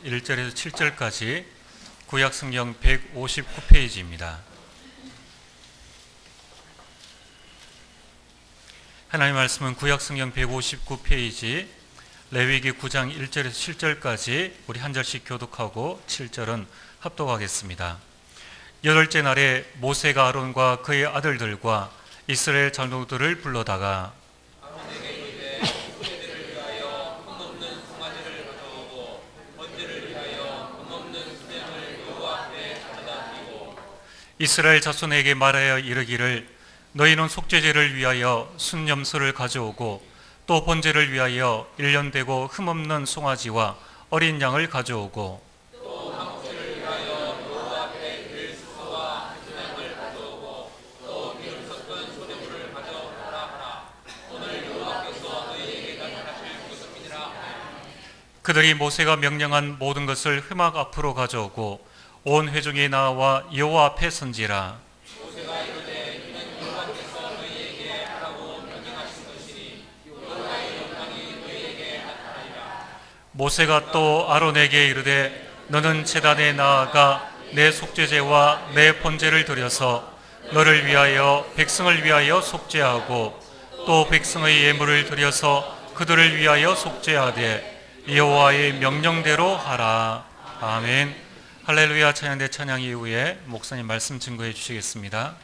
1절에서 7절까지 구약성경 159페이지입니다. 하나님의 말씀은 구약성경 159페이지 레위기 9장 1절에서 7절까지 우리 한 절씩 교독하고 7절은 합독하겠습니다. 여덟째 날에 모세가 아론과 그의 아들들과 이스라엘 장로들을 불러다가 이스라엘 자손에게 말하여 이르기를 너희는 속죄제를 위하여 순염소를 가져오고 또 번제를 위하여 1년 되고 흠없는 송아지와 어린 양을 가져오고 또 화목제를 위하여 여호와 앞에 드릴 수소와 한 수양을 가져오고 또 기름 섞은 소제물을 가져오라 하라. 오늘 여호와께서 너희에게 나타나실 그것입니다. 그들이 모세가 명령한 모든 것을 흠악 앞으로 가져오고 온 회중이 나와 여호와 앞에 선지라. 모세가 이르되 이는 여호와께서 너희에게 하라고 명령하신 것이니 여호와의 영광이 너희에게 나타나리라. 모세가 또 아론에게 이르되 너는 제단에 나아가 내 속죄제와 내 번제를 드려서 너를 위하여 백성을 위하여 속죄하고 또 백성의 예물을 드려서 그들을 위하여 속죄하되 여호와의 명령대로 하라. 아멘. 할렐루야. 찬양대 찬양 이후에 목사님 말씀 증거해 주시겠습니다.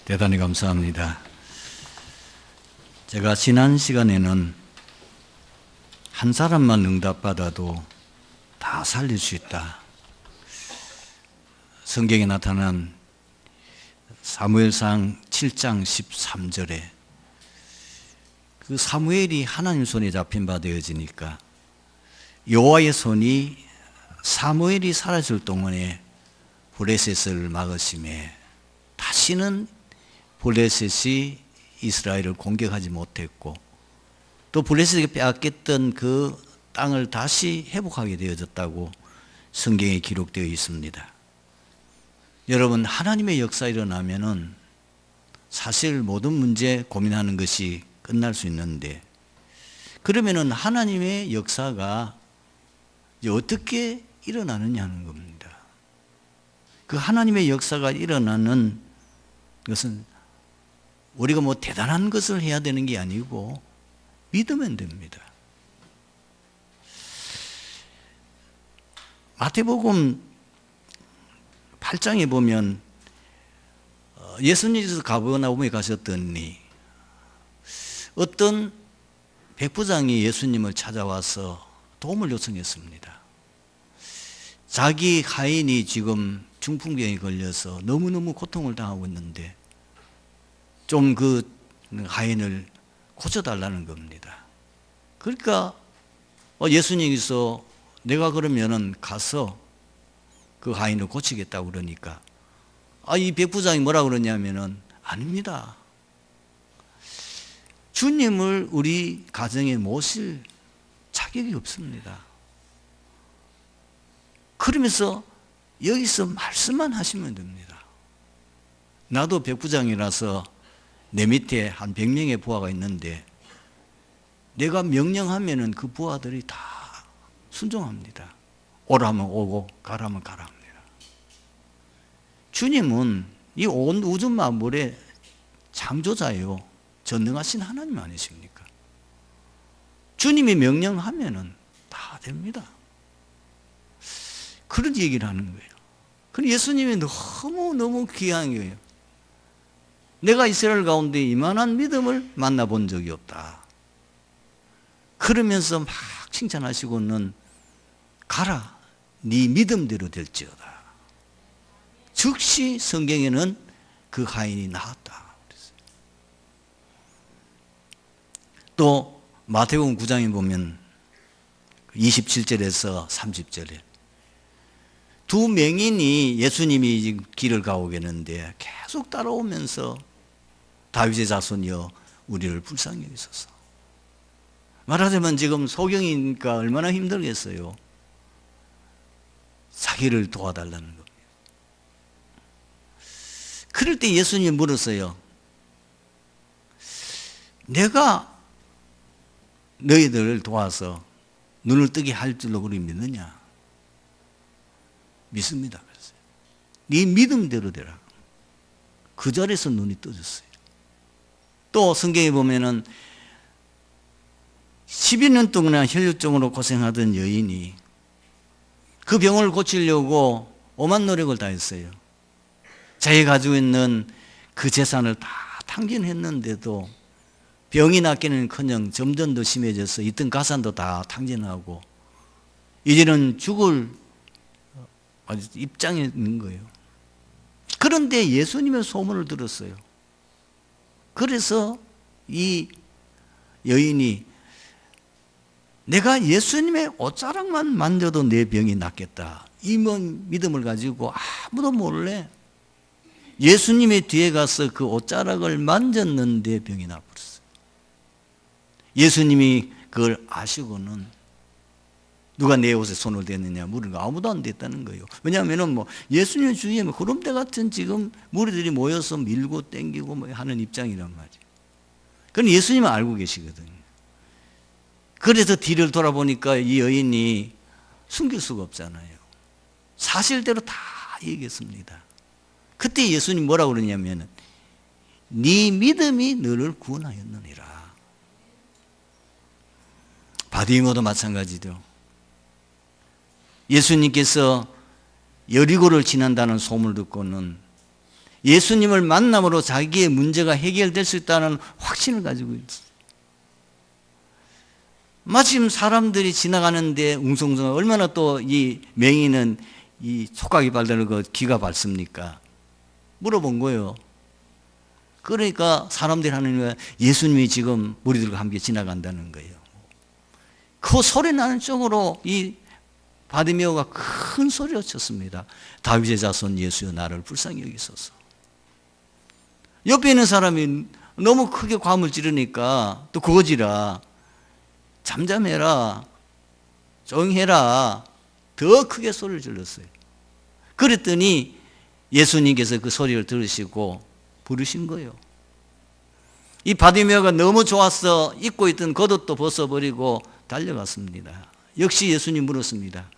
대단히 감사합니다. 제가 지난 시간에는 한 사람만 응답받아도 다 살릴 수 있다. 성경에 나타난 사무엘상 7장 13절에 그 사무엘이 하나님 손에 잡힌 바 되어지니까 여호와의 손이 사무엘이 사라질 동안에 블레셋을 막으심에 다시는 블레셋이 이스라엘을 공격하지 못했고 또 블레셋에게 빼앗겼던 그 땅을 다시 회복하게 되어졌다고 성경에 기록되어 있습니다. 여러분, 하나님의 역사 일어나면은 사실 모든 문제 고민하는 것이 끝날 수 있는데, 그러면은 하나님의 역사가 이제 어떻게 일어나느냐는 겁니다. 그 하나님의 역사가 일어나는 것은 우리가 뭐 대단한 것을 해야 되는 게 아니고 믿으면 됩니다. 마태복음 8장에 보면 예수님께서 가버나움에 가셨더니 어떤 백부장이 예수님을 찾아와서 도움을 요청했습니다. 자기 하인이 지금 중풍병에 걸려서 너무너무 고통을 당하고 있는데 좀 그 하인을 고쳐달라는 겁니다. 그러니까 예수님께서 내가 그러면은 가서 그 하인을 고치겠다고 그러니까 이 백부장이 뭐라 그러냐면은 아닙니다. 주님을 우리 가정에 모실 자격이 없습니다. 그러면서 여기서 말씀만 하시면 됩니다. 나도 백부장이라서 내 밑에 한 100명의 부하가 있는데 내가 명령하면은 그 부하들이 다 순종합니다. 오라면 오고 가라면 가라 합니다. 주님은 이 온 우주 만물의 창조자요 전능하신 하나님 아니십니까? 주님이 명령하면은 다 됩니다. 그런 얘기를 하는 거예요. 그럼 예수님이 너무너무 귀한 거예요. 내가 이스라엘 가운데 이만한 믿음을 만나본 적이 없다. 그러면서 막 칭찬하시고는 가라, 네 믿음대로 될지어다. 즉시 성경에는 그 하인이 나았다. 또 마태복음 9장에 보면 27절에서 30절에 두 맹인이 예수님이 길을 가고 계는데 계속 따라오면서 다윗의 자손이여 우리를 불쌍히 여기소서. 말하자면 지금 소경이니까 얼마나 힘들겠어요. 자기를 도와달라는 겁니다. 그럴 때 예수님이 물었어요. 내가 너희들을 도와서 눈을 뜨게 할 줄로 그리 믿느냐? 믿습니다. 그랬어요. 네 믿음대로 되라. 그 자리에서 눈이 떠졌어요. 또 성경에 보면은 12년 동안 혈류증으로 고생하던 여인이 그 병을 고치려고 오만 노력을 다했어요. 자기가 가지고 있는 그 재산을 다 탕진했는데도 병이 낫기는커녕 점점 더 심해져서 있던 가산도 다 탕진하고 이제는 죽을 입장에 있는 거예요. 그런데 예수님의 소문을 들었어요. 그래서 이 여인이 내가 예수님의 옷자락만 만져도 내 병이 낫겠다. 이 믿음을 가지고 아무도 몰래 예수님의 뒤에 가서 그 옷자락을 만졌는데 병이 나버렸어요. 예수님이 그걸 아시고는 누가 내 옷에 손을 댔느냐 물으니까 아무도 안 댔다는 거예요. 왜냐하면 예수님 주위에 구름대 같은 지금 무리들이 모여서 밀고 땡기고 하는 입장이란 말이에요. 그건 예수님은 알고 계시거든요. 그래서 뒤를 돌아보니까 이 여인이 숨길 수가 없잖아요. 사실대로 다 얘기했습니다. 그때 예수님 뭐라고 그러냐면 네 믿음이 너를 구원하였느니라. 바디모도 마찬가지죠. 예수님께서 여리고를 지난다는 소문을 듣고는 예수님을 만남으로 자기의 문제가 해결될 수 있다는 확신을 가지고 있어요. 마침 사람들이 지나가는데 웅성웅성 얼마나 또 이 맹인은 이 촉각이 발달하고 귀가 밝습니까? 물어본 거예요. 그러니까 사람들이 하는 거야. 예수님이 지금 우리들과 함께 지나간다는 거예요. 그 소리 나는 쪽으로 이 바디메오가 큰 소리를 쳤습니다. 다윗의 자손 예수여 나를 불쌍히 여기소서. 옆에 있는 사람이 너무 크게 과음을 지르니까 또 그거지라 잠잠해라 조용히 해라 더 크게 소리를 질렀어요. 그랬더니 예수님께서 그 소리를 들으시고 부르신 거예요. 이 바디메오가 너무 좋아서 입고 있던 겉옷도 벗어버리고 달려갔습니다. 역시 예수님 물었습니다.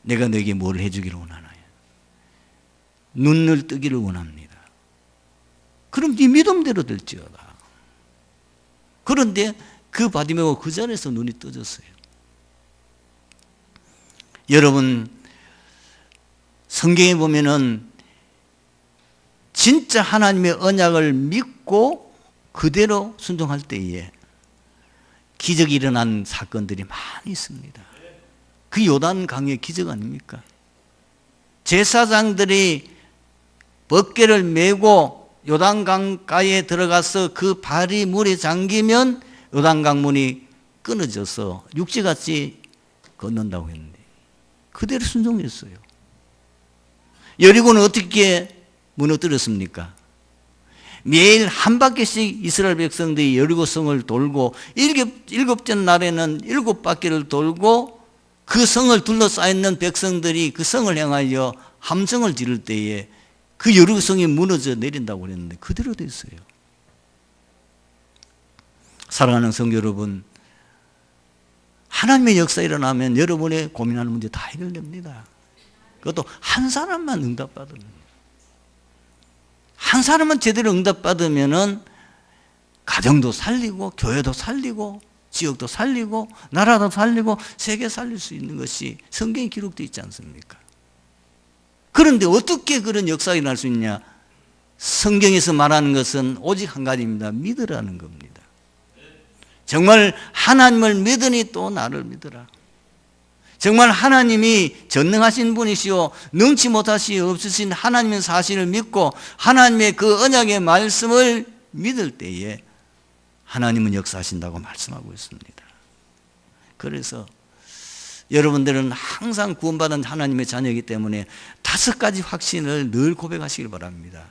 내가 너에게 뭘 해주기를 원하나요? 눈을 뜨기를 원합니다. 그럼 네 믿음대로 될지어다. 그런데 그 바디메오가 그 자리에서 눈이 떠졌어요. 여러분 성경에 보면은 진짜 하나님의 언약을 믿고 그대로 순종할 때에 기적이 일어난 사건들이 많이 있습니다. 그 요단강의 기적 아닙니까? 제사장들이 벗개를 메고 요단강가에 들어가서 그 발이 물에 잠기면 요단강 문이 끊어져서 육지같이 건넌다고 했는데 그대로 순종했어요. 여리고는 어떻게 무너뜨렸습니까? 매일 한 바퀴씩 이스라엘 백성들이 여리고 성을 돌고 일곱째 날에는 7바퀴를 돌고 그 성을 둘러싸있는 백성들이 그 성을 향하여 함성을 지를 때에 그 여리고 성이 무너져 내린다고 그랬는데 그대로 됐어요. 사랑하는 성도 여러분, 하나님의 역사 일어나면 여러분의 고민하는 문제 다 해결됩니다. 그것도 한 사람만 응답받으면, 한 사람만 제대로 응답받으면은 가정도 살리고 교회도 살리고 지역도 살리고 나라도 살리고 세계 살릴 수 있는 것이 성경에 기록되어 있지 않습니까? 그런데 어떻게 그런 역사가 일어날 수 있냐? 성경에서 말하는 것은 오직 한 가지입니다. 믿으라는 겁니다. 정말 하나님을 믿으니 또 나를 믿으라. 정말 하나님이 전능하신 분이시오 능치 못하시 없으신 하나님의 사실을 믿고 하나님의 그 언약의 말씀을 믿을 때에 하나님은 역사하신다고 말씀하고 있습니다. 그래서 여러분들은 항상 구원받은 하나님의 자녀이기 때문에 5가지 확신을 늘 고백하시길 바랍니다.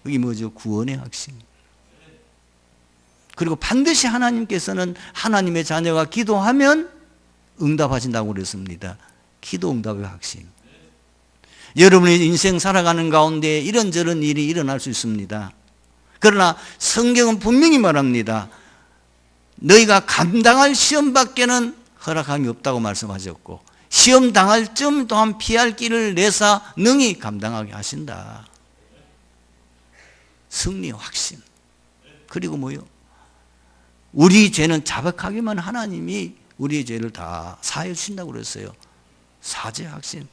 그게 뭐죠? 구원의 확신. 그리고 반드시 하나님께서는 하나님의 자녀가 기도하면 응답하신다고 그랬습니다. 기도 응답의 확신. 여러분의 인생 살아가는 가운데 이런저런 일이 일어날 수 있습니다. 그러나 성경은 분명히 말합니다. 너희가 감당할 시험밖에는 허락함이 없다고 말씀하셨고 시험 당할 점 또한 피할 길을 내사 능히 감당하게 하신다. 승리의 확신. 그리고 뭐요? 우리 죄는 자백하기만 하나님이 우리의 죄를 다 사해 주신다고 그랬어요. 사죄 확신.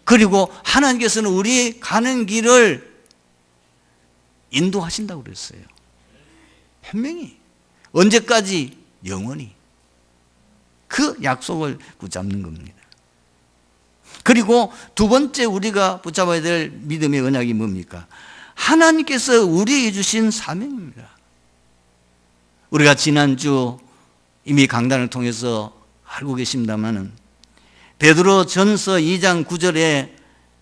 그리고 하나님께서는 우리 가는 길을 인도하신다고 그랬어요. 분명히 언제까지? 영원히. 그 약속을 붙잡는 겁니다. 그리고 두 번째 우리가 붙잡아야 될 믿음의 언약이 뭡니까? 하나님께서 우리에게 주신 사명입니다. 우리가 지난주 이미 강단을 통해서 알고 계십니다마는 베드로 전서 2장 9절에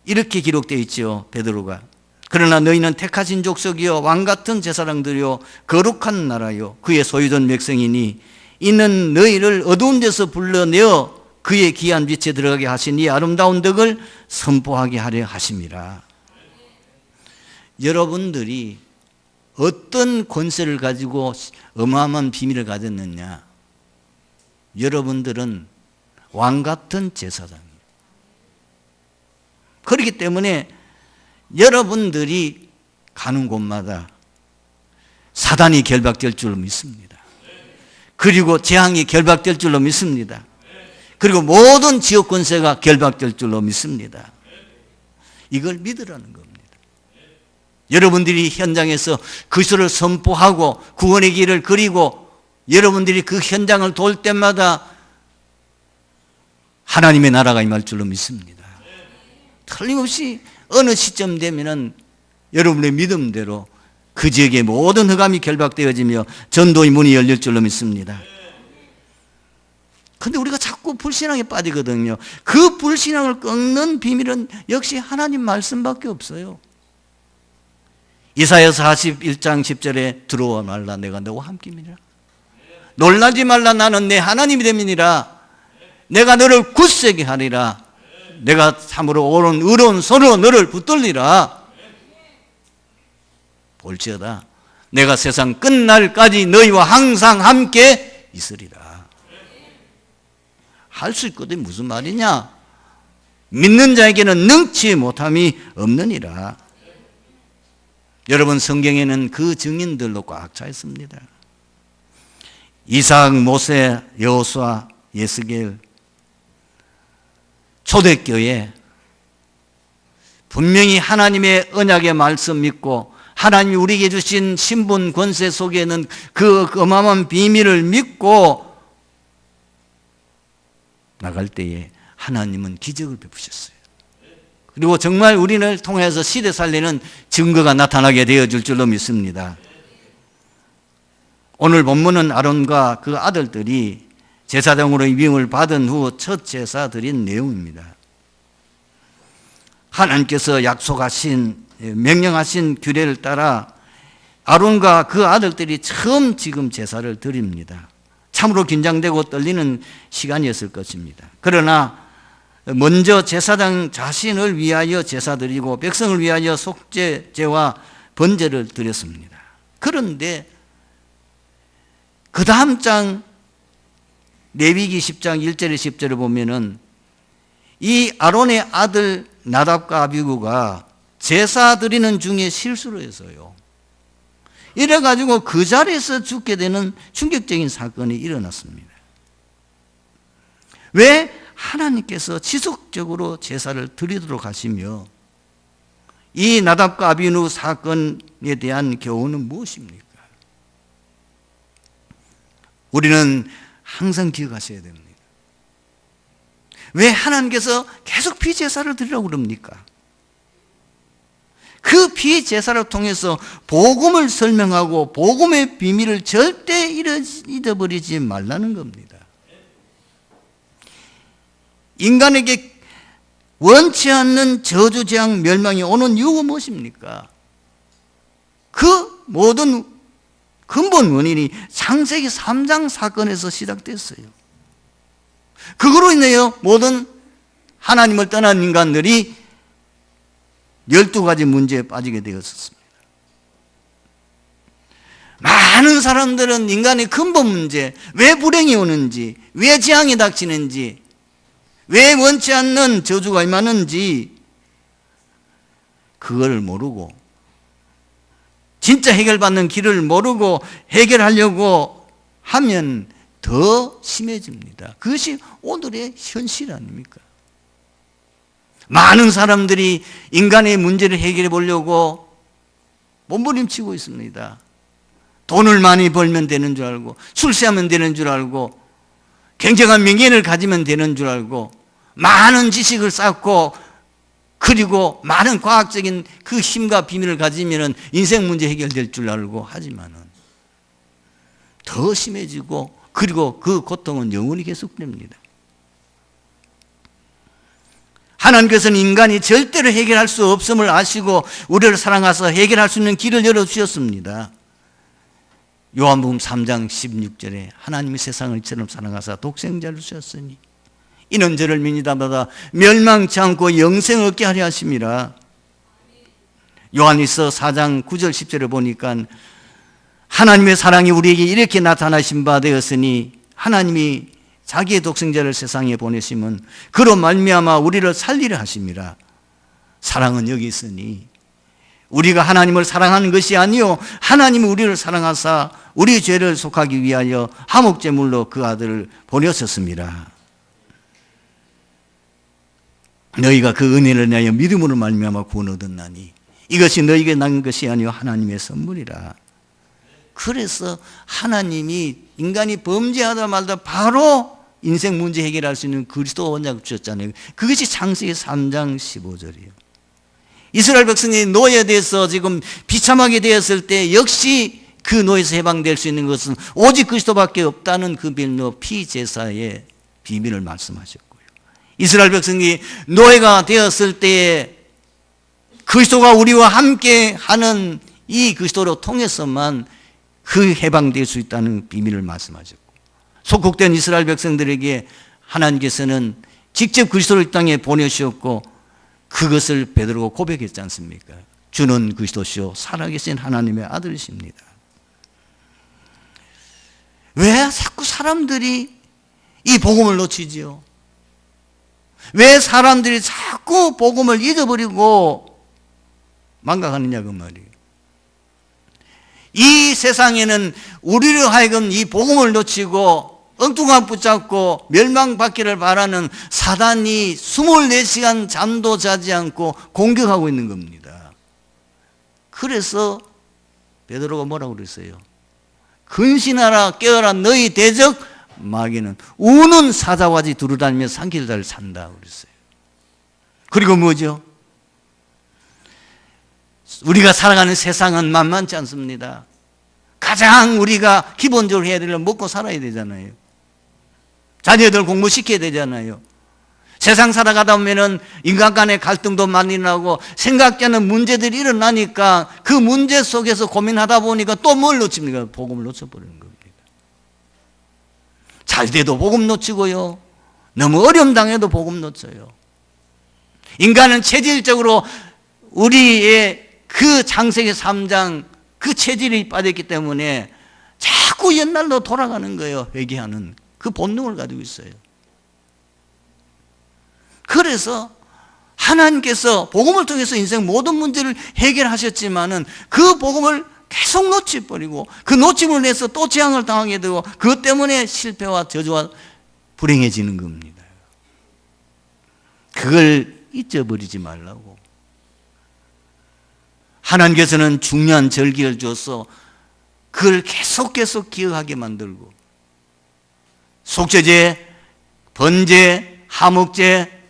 이렇게 기록되어 있죠. 베드로가 그러나 너희는 택하신 족속이요 왕같은 제사장들이요 거룩한 나라요 그의 소유된 백성이니 이는 너희를 어두운 데서 불러내어 그의 귀한 빛에 들어가게 하신 이 아름다운 덕을 선포하게 하려 하심이라. 여러분들이 어떤 권세를 가지고 어마어마한 비밀을 가졌느냐? 여러분들은 왕같은 제사장이에요. 그렇기 때문에 여러분들이 가는 곳마다 사단이 결박될 줄로 믿습니다. 그리고 재앙이 결박될 줄로 믿습니다. 그리고 모든 지역 권세가 결박될 줄로 믿습니다. 이걸 믿으라는 겁니다. 여러분들이 현장에서 그리스도를 선포하고 구원의 길을 그리고 여러분들이 그 현장을 돌 때마다 하나님의 나라가 임할 줄로 믿습니다. 틀림없이 어느 시점 되면은 여러분의 믿음대로 그 지역의 모든 흑암이 결박되어지며 전도의 문이 열릴 줄로 믿습니다. 그런데 우리가 자꾸 불신앙에 빠지거든요. 그 불신앙을 꺾는 비밀은 역시 하나님 말씀밖에 없어요. 이사야 41장 10절에 들어와 말라 내가 너와 함께이니라. 놀라지 말라 나는 내 하나님이 됨이니라. 내가 너를 굳세게 하리라. 내가 참으로 옳은 의로운 손으로 너를 붙들리라. 볼지어다 내가 세상 끝날까지 너희와 항상 함께 있으리라. 할 수 있거든. 무슨 말이냐? 믿는 자에게는 능치 못함이 없느니라. 여러분 성경에는 그 증인들로 꽉 차 있습니다. 이삭, 모세, 여호수아, 예스겔, 초대교회 분명히 하나님의 언약의 말씀 믿고 하나님이 우리에게 주신 신분 권세 속에는 그 어마어마한 비밀을 믿고 나갈 때에 하나님은 기적을 베푸셨어요. 그리고 정말 우리를 통해서 시대 살리는 증거가 나타나게 되어줄 줄로 믿습니다. 오늘 본문은 아론과 그 아들들이 제사장으로 임명을 받은 후 첫 제사 드린 내용입니다. 하나님께서 약속하신 명령하신 규례를 따라 아론과 그 아들들이 처음 지금 제사를 드립니다. 참으로 긴장되고 떨리는 시간이었을 것입니다. 그러나 먼저 제사장 자신을 위하여 제사 드리고 백성을 위하여 속죄제와 번제를 드렸습니다. 그런데 그 다음 장 레위기 10장 1절에 10절을 보면은 이 아론의 아들 나답과 아비후가 제사 드리는 중에 실수를 해서요. 이래가지고 그 자리에서 죽게 되는 충격적인 사건이 일어났습니다. 왜 하나님께서 지속적으로 제사를 드리도록 하시며 이 나답과 아비후 사건에 대한 교훈은 무엇입니까? 우리는 항상 기억하셔야 됩니다. 왜 하나님께서 계속 피제사를 드리라고 그럽니까? 그 피제사를 통해서 복음을 설명하고 복음의 비밀을 절대 잊어버리지 말라는 겁니다. 인간에게 원치 않는 저주, 재앙, 멸망이 오는 이유가 무엇입니까? 그 모든 근본 원인이 창세기 3장 사건에서 시작됐어요. 그거로 인하여 모든 하나님을 떠난 인간들이 12가지 문제에 빠지게 되었습니다. 많은 사람들은 인간의 근본 문제, 왜 불행이 오는지, 왜 재앙이 닥치는지, 왜 원치 않는 저주가 임하는지 그걸 모르고 진짜 해결받는 길을 모르고 해결하려고 하면 더 심해집니다. 그것이 오늘의 현실 아닙니까? 많은 사람들이 인간의 문제를 해결해 보려고 몸부림치고 있습니다. 돈을 많이 벌면 되는 줄 알고, 출세하면 되는 줄 알고, 굉장한 명예를 가지면 되는 줄 알고, 많은 지식을 쌓고, 그리고 많은 과학적인 그 힘과 비밀을 가지면 인생 문제 해결될 줄 알고 하지만은 더 심해지고, 그리고 그 고통은 영원히 계속됩니다. 하나님께서는 인간이 절대로 해결할 수 없음을 아시고 우리를 사랑하사 해결할 수 있는 길을 열어주셨습니다. 요한복음 3장 16절에 하나님이 세상을 이처럼 사랑하사 독생자를 주셨으니 이는 저를 믿는다마다 멸망치 않고 영생을 얻게 하려 하심이라. 요한일서 4장 9절 10절을 보니까 하나님의 사랑이 우리에게 이렇게 나타나신 바 되었으니 하나님이 자기의 독생자를 세상에 보내심은 그로 말미암아 우리를 살리려 하심이라. 사랑은 여기 있으니 우리가 하나님을 사랑하는 것이 아니요 하나님이 우리를 사랑하사 우리 죄를 속하기 위하여 화목제물로 그 아들을 보내셨습니다. 너희가 그 은혜를 인하여 믿음으로 말미암아 구원 얻었나니 이것이 너희에게 난 것이 아니요 하나님의 선물이라. 그래서 하나님이 인간이 범죄하다 말다 바로 인생 문제 해결할 수 있는 그리스도 원자를 주셨잖아요. 그것이 창세기 3장 15절이에요. 이스라엘 백성이 노예에 대해서 지금 비참하게 되었을 때 역시 그 노예에서 해방될 수 있는 것은 오직 그리스도밖에 없다는 그 빌로 피제사의 비밀을 말씀하셨고요. 이스라엘 백성이 노예가 되었을 때에 그리스도가 우리와 함께 하는 이 그리스도로 통해서만 그 해방될 수 있다는 비밀을 말씀하셨고, 속국된 이스라엘 백성들에게 하나님께서는 직접 그리스도를 이 땅에 보내주셨고 그것을 베드로가 고백했지 않습니까? 주는 그리스도시요 살아계신 하나님의 아들이십니다. 왜 자꾸 사람들이 이 복음을 놓치지요? 왜 사람들이 자꾸 복음을 잊어버리고 망각하느냐 그 말이에요. 이 세상에는 우리를 하여금 이 복음을 놓치고 엉뚱한 붙잡고 멸망받기를 바라는 사단이 24시간 잠도 자지 않고 공격하고 있는 겁니다. 그래서 베드로가 뭐라고 그랬어요? 근신하라 깨어라 너희 대적 마귀는 우는 사자와지 두루다니며 산길을 산다 그랬어요. 그리고 뭐죠? 우리가 살아가는 세상은 만만치 않습니다. 가장 우리가 기본적으로 해야 될 건 먹고 살아야 되잖아요. 자녀들 공부시켜야 되잖아요. 세상 살아가다 보면은 인간 간의 갈등도 많이 나고 생각지 않은 문제들이 일어나니까 그 문제 속에서 고민하다 보니까 또 뭘 놓칩니까? 복음을 놓쳐버리는 겁니다. 잘 돼도 복음 놓치고요. 너무 어려움 당해도 복음 놓쳐요. 인간은 체질적으로 우리의 그 창세기 3장 그 체질이 빠졌기 때문에 자꾸 옛날로 돌아가는 거예요. 회개하는 그 본능을 가지고 있어요. 그래서 하나님께서 복음을 통해서 인생 모든 문제를 해결하셨지만은 그 복음을 계속 놓쳐버리고 그 놓침을 내서 또 재앙을 당하게 되고 그것 때문에 실패와 저주와 불행해지는 겁니다. 그걸 잊어버리지 말라고. 하나님께서는 중요한 절기를 줘서 그걸 계속 기억하게 만들고 속죄제, 번제, 하목제,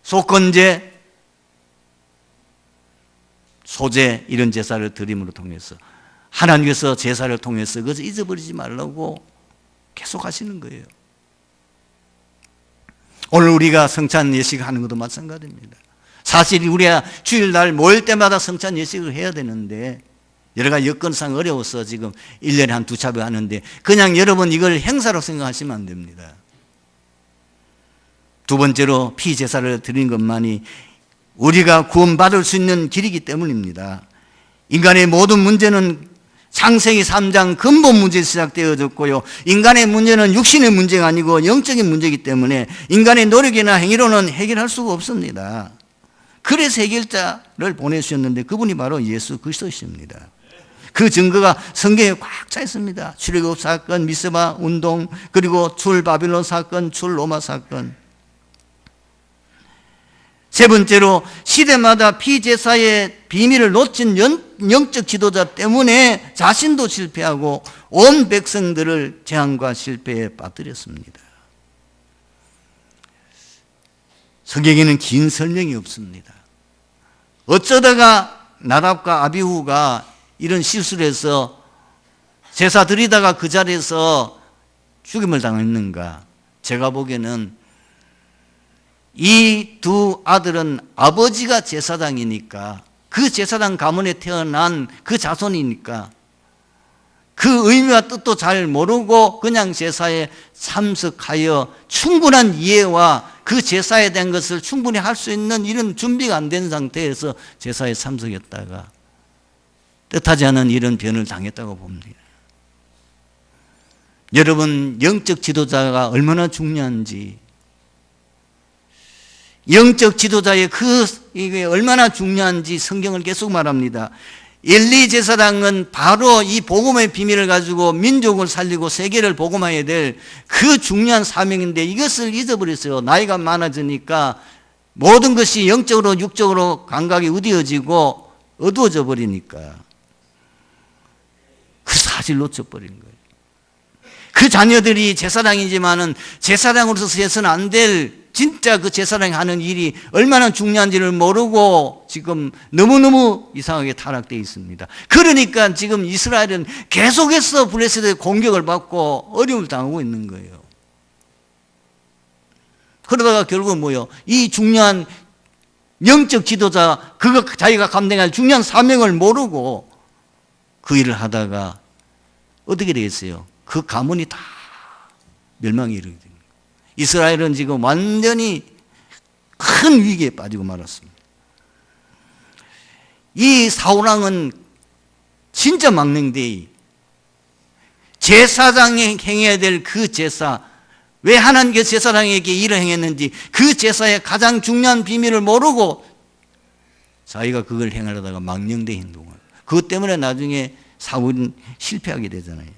속건제, 소제 이런 제사를 드림으로 통해서 하나님께서 제사를 통해서 그것을 잊어버리지 말라고 계속 하시는 거예요. 오늘 우리가 성찬 예식하는 것도 마찬가지입니다. 사실 우리가 주일날 모일 때마다 성찬 예식을 해야 되는데 여러 가지 여건상 어려워서 지금 1년에 한 2차례 하는데 그냥 여러분 이걸 행사로 생각하시면 안 됩니다. 두 번째로 피제사를 드리는 것만이 우리가 구원받을 수 있는 길이기 때문입니다. 인간의 모든 문제는 창세기 3장 근본 문제에서 시작되어졌고요. 인간의 문제는 육신의 문제가 아니고 영적인 문제이기 때문에 인간의 노력이나 행위로는 해결할 수가 없습니다. 그래서 해결자를 보내주셨는데 그분이 바로 예수 그리스도이십니다. 그 증거가 성경에 꽉 차 있습니다. 출애굽 사건, 미스바 운동, 그리고 출 바빌론 사건, 출 로마 사건. 세 번째로 시대마다 피제사의 비밀을 놓친 영적 지도자 때문에 자신도 실패하고 온 백성들을 재앙과 실패에 빠뜨렸습니다. 성경에는 긴 설명이 없습니다. 어쩌다가 나답과 아비후가 이런 실수를 해서 제사 드리다가 그 자리에서 죽임을 당했는가? 제가 보기에는 이 두 아들은 아버지가 제사장이니까 그 제사장 가문에 태어난 그 자손이니까 그 의미와 뜻도 잘 모르고 그냥 제사에 참석하여 충분한 이해와 그 제사에 대한 것을 충분히 할 수 있는 이런 준비가 안 된 상태에서 제사에 참석했다가 뜻하지 않은 이런 변을 당했다고 봅니다. 여러분, 영적 지도자가 얼마나 중요한지, 영적 지도자의 이게 얼마나 중요한지 성경을 계속 말합니다. 엘리 제사장은 바로 이 복음의 비밀을 가지고 민족을 살리고 세계를 복음해야 될 그 중요한 사명인데 이것을 잊어버렸어요. 나이가 많아지니까 모든 것이 영적으로 육적으로 감각이 어두워지고 어두워져 버리니까 그 사실 놓쳐버린 거예요. 그 자녀들이 제사장이지만은 제사장으로서 해서는 안 될 진짜 그 제사장이 하는 일이 얼마나 중요한지를 모르고 지금 너무너무 이상하게 타락되어 있습니다. 그러니까 지금 이스라엘은 계속해서 블레셋의 공격을 받고 어려움을 당하고 있는 거예요. 그러다가 결국은 뭐요? 이 중요한 영적 지도자, 그거 자기가 감당할 중요한 사명을 모르고 그 일을 하다가 어떻게 되겠어요? 그 가문이 다 멸망에 이르게 됩니다. 이스라엘은 지금 완전히 큰 위기에 빠지고 말았습니다. 이 사울왕은 진짜 망령되이 제사장이 행해야 될 그 제사, 왜 하나님께서 제사장에게 일을 행했는지 그 제사의 가장 중요한 비밀을 모르고 자기가 그걸 행하려다가 망령된 행동을, 그것 때문에 나중에 사울은 실패하게 되잖아요.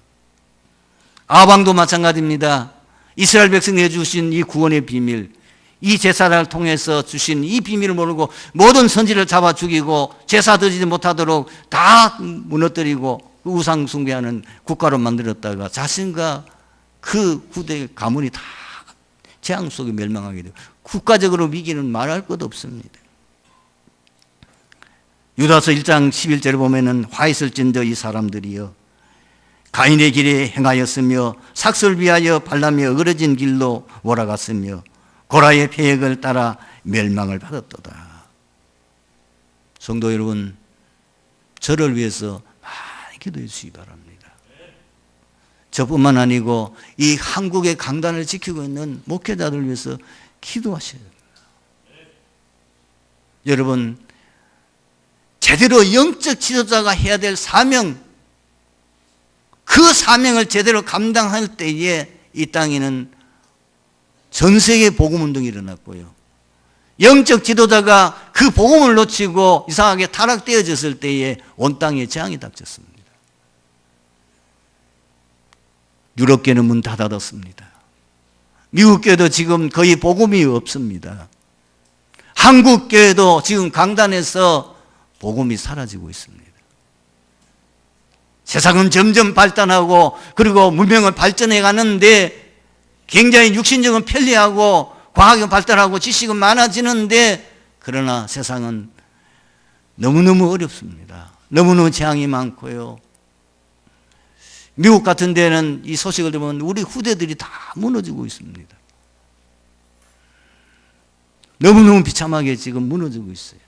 아방도 마찬가지입니다. 이스라엘 백성에게 주신 이 구원의 비밀, 이 제사를 통해서 주신 이 비밀을 모르고 모든 선지를 잡아 죽이고 제사 드리지 못하도록 다 무너뜨리고 우상 숭배하는 국가로 만들었다가 자신과 그 후대 가문이 다 재앙 속에 멸망하게 되고 국가적으로 위기는 말할 것 없습니다. 유다서 1장 11절에 보면은 화 있을진저 이 사람들이여 가인의 길에 행하였으며 삭설 위하여 발람이 어그러진 길로 몰아갔으며 고라의 패역을 따라 멸망을 받았도다. 성도 여러분, 저를 위해서 많이 기도해 주시기 바랍니다. 저뿐만 아니고 이 한국의 강단을 지키고 있는 목회자들 위해서 기도하셔야 됩니다. 여러분, 제대로 영적 지도자가 해야 될 사명, 그 사명을 제대로 감당할 때에 이 땅에는 전 세계 복음운동이 일어났고요. 영적 지도자가 그 복음을 놓치고 이상하게 타락되어졌을 때에 온 땅에 재앙이 닥쳤습니다. 유럽계는 문 다 닫았습니다. 미국교회도 지금 거의 복음이 없습니다. 한국교회도 지금 강단에서 복음이 사라지고 있습니다. 세상은 점점 발전하고 그리고 문명을 발전해 가는데 굉장히 육신적인 편리하고 과학이 발달하고 지식은 많아지는데 그러나 세상은 너무너무 어렵습니다. 너무너무 재앙이 많고요. 미국 같은 데는 이 소식을 들으면 우리 후대들이 다 무너지고 있습니다. 너무너무 비참하게 지금 무너지고 있어요.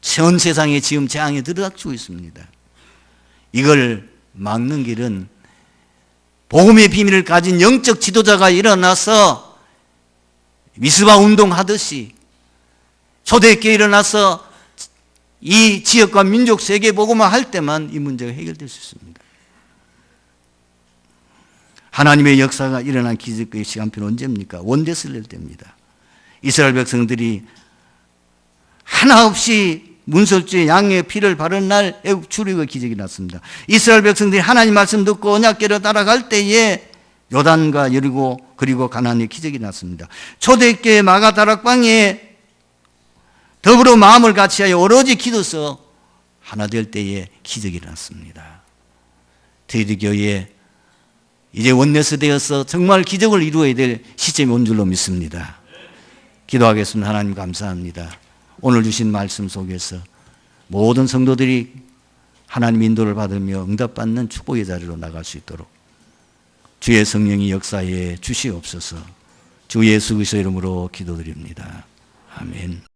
전 세상에 지금 재앙이 들어닥치고 있습니다. 이걸 막는 길은 복음의 비밀을 가진 영적 지도자가 일어나서 미스바 운동하듯이 초대교회 일어나서 이 지역과 민족 세계 복음화 할 때만 이 문제가 해결될 수 있습니다. 하나님의 역사가 일어난 기적의 시간표는 언제입니까? 원대스를 낼 때입니다. 이스라엘 백성들이 하나 없이 문설주에 양의 피를 바른 날 애국 출애굽의 기적이 났습니다. 이스라엘 백성들이 하나님 말씀 듣고 언약궤로 따라갈 때에 요단과 여리고 그리고 가나안의 기적이 났습니다. 초대교회 마가 다락방에 더불어 마음을 같이하여 오로지 기도서 하나 될 때에 기적이 났습니다. 대리교회 이제 원내스 되어서 정말 기적을 이루어야 될 시점이 온 줄로 믿습니다. 기도하겠습니다. 하나님 감사합니다. 오늘 주신 말씀 속에서 모든 성도들이 하나님 인도를 받으며 응답받는 축복의 자리로 나갈 수 있도록 주의 성령이 역사에 주시옵소서. 주 예수 그리스도의 이름으로 기도드립니다. 아멘.